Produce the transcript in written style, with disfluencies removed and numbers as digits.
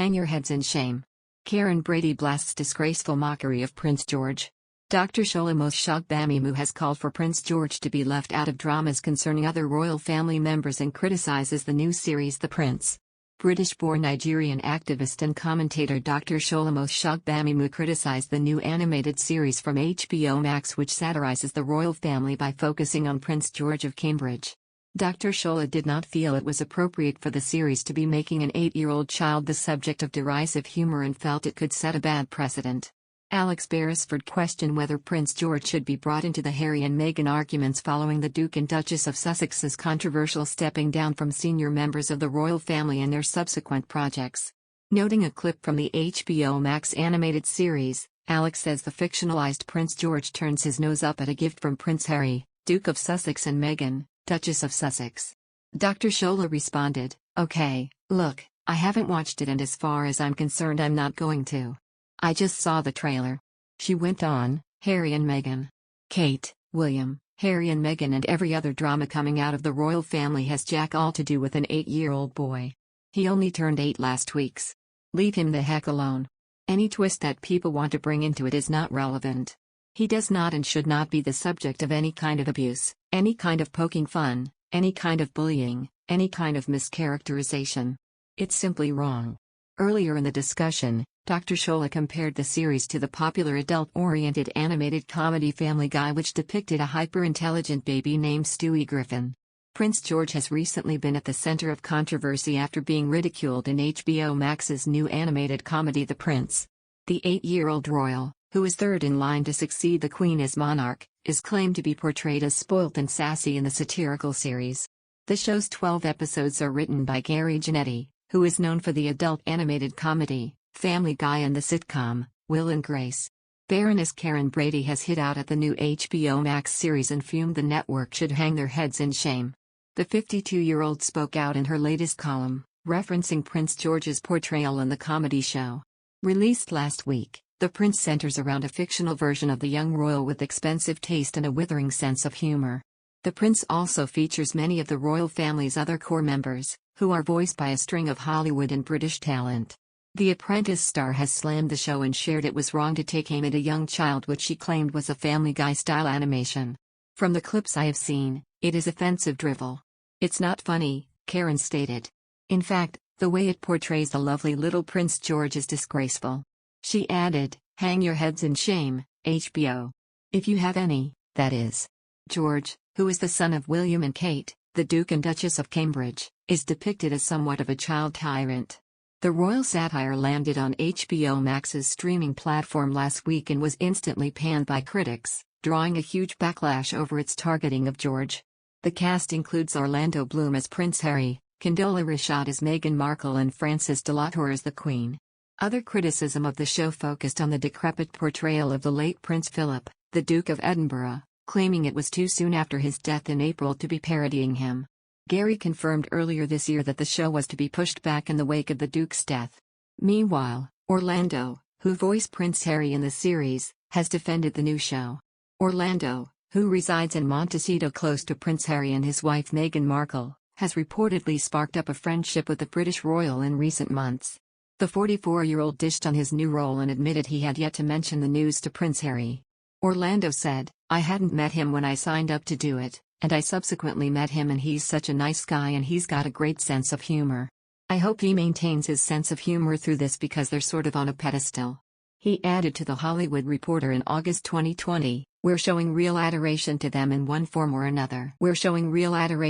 Hang your heads in shame. Karren Brady blasts disgraceful mockery of Prince George. Dr. Sholomos Shogbamimu has called for Prince George to be left out of dramas concerning other royal family members and criticizes the new series The Prince. British-born Nigerian activist and commentator Dr. Sholomos Shogbamimu criticized the new animated series from HBO Max, which satirizes the royal family by focusing on Prince George of Cambridge. Dr. Shola did not feel it was appropriate for the series to be making an 8-year-old child the subject of derisive humor and felt it could set a bad precedent. Alex Beresford questioned whether Prince George should be brought into the Harry and Meghan arguments following the Duke and Duchess of Sussex's controversial stepping down from senior members of the royal family and their subsequent projects. Noting a clip from the HBO Max animated series, Alex says the fictionalized Prince George turns his nose up at a gift from Prince Harry, Duke of Sussex, and Meghan, Duchess of Sussex. Dr. Shola responded, "Okay, look, I haven't watched it, and as far as I'm concerned I'm not going to. I just saw the trailer." She went on, "Harry and Meghan. Kate, William, Harry and Meghan, and every other drama coming out of the royal family has jack all to do with an 8-year-old boy. He only turned 8 last week. Leave him the heck alone. Any twist that people want to bring into it is not relevant. He does not and should not be the subject of any kind of abuse, any kind of poking fun, any kind of bullying, any kind of mischaracterization. It's simply wrong." Earlier in the discussion, Dr. Shola compared the series to the popular adult-oriented animated comedy Family Guy, which depicted a hyper-intelligent baby named Stewie Griffin. Prince George has recently been at the center of controversy after being ridiculed in HBO Max's new animated comedy The Prince. The 8-year-old royal, who is third in line to succeed the Queen as monarch, is claimed to be portrayed as spoilt and sassy in the satirical series. The show's 12 episodes are written by Gary Janetti, who is known for the adult animated comedy Family Guy and the sitcom Will and Grace. Baroness Karren Brady has hit out at the new HBO Max series and fumed the network should hang their heads in shame. The 52-year-old spoke out in her latest column, referencing Prince George's portrayal in the comedy show. Released last week, The Prince centers around a fictional version of the young royal with expensive taste and a withering sense of humor. The Prince also features many of the royal family's other core members, who are voiced by a string of Hollywood and British talent. The Apprentice star has slammed the show and shared it was wrong to take aim at a young child, which she claimed was a Family Guy-style animation. "From the clips I have seen, it is offensive drivel. It's not funny," Karren stated. "In fact, the way it portrays the lovely little Prince George is disgraceful." She added, "Hang your heads in shame, HBO. If you have any, that is." George, who is the son of William and Kate, the Duke and Duchess of Cambridge, is depicted as somewhat of a child tyrant. The royal satire landed on HBO Max's streaming platform last week and was instantly panned by critics, drawing a huge backlash over its targeting of George. The cast includes Orlando Bloom as Prince Harry, Condola Rashad as Meghan Markle, and Frances de la Tour as the Queen. Other criticism of the show focused on the decrepit portrayal of the late Prince Philip, the Duke of Edinburgh, claiming it was too soon after his death in April to be parodying him. Gary confirmed earlier this year that the show was to be pushed back in the wake of the Duke's death. Meanwhile, Orlando, who voiced Prince Harry in the series, has defended the new show. Orlando, who resides in Montecito close to Prince Harry and his wife Meghan Markle, has reportedly sparked up a friendship with the British royal in recent months. The 44-year-old dished on his new role and admitted he had yet to mention the news to Prince Harry. Orlando said, "I hadn't met him when I signed up to do it, and I subsequently met him, and he's such a nice guy and he's got a great sense of humor. I hope he maintains his sense of humor through this because they're sort of on a pedestal." He added to The Hollywood Reporter in August 2020, "We're showing real adoration to them in one form or another. We're showing real adoration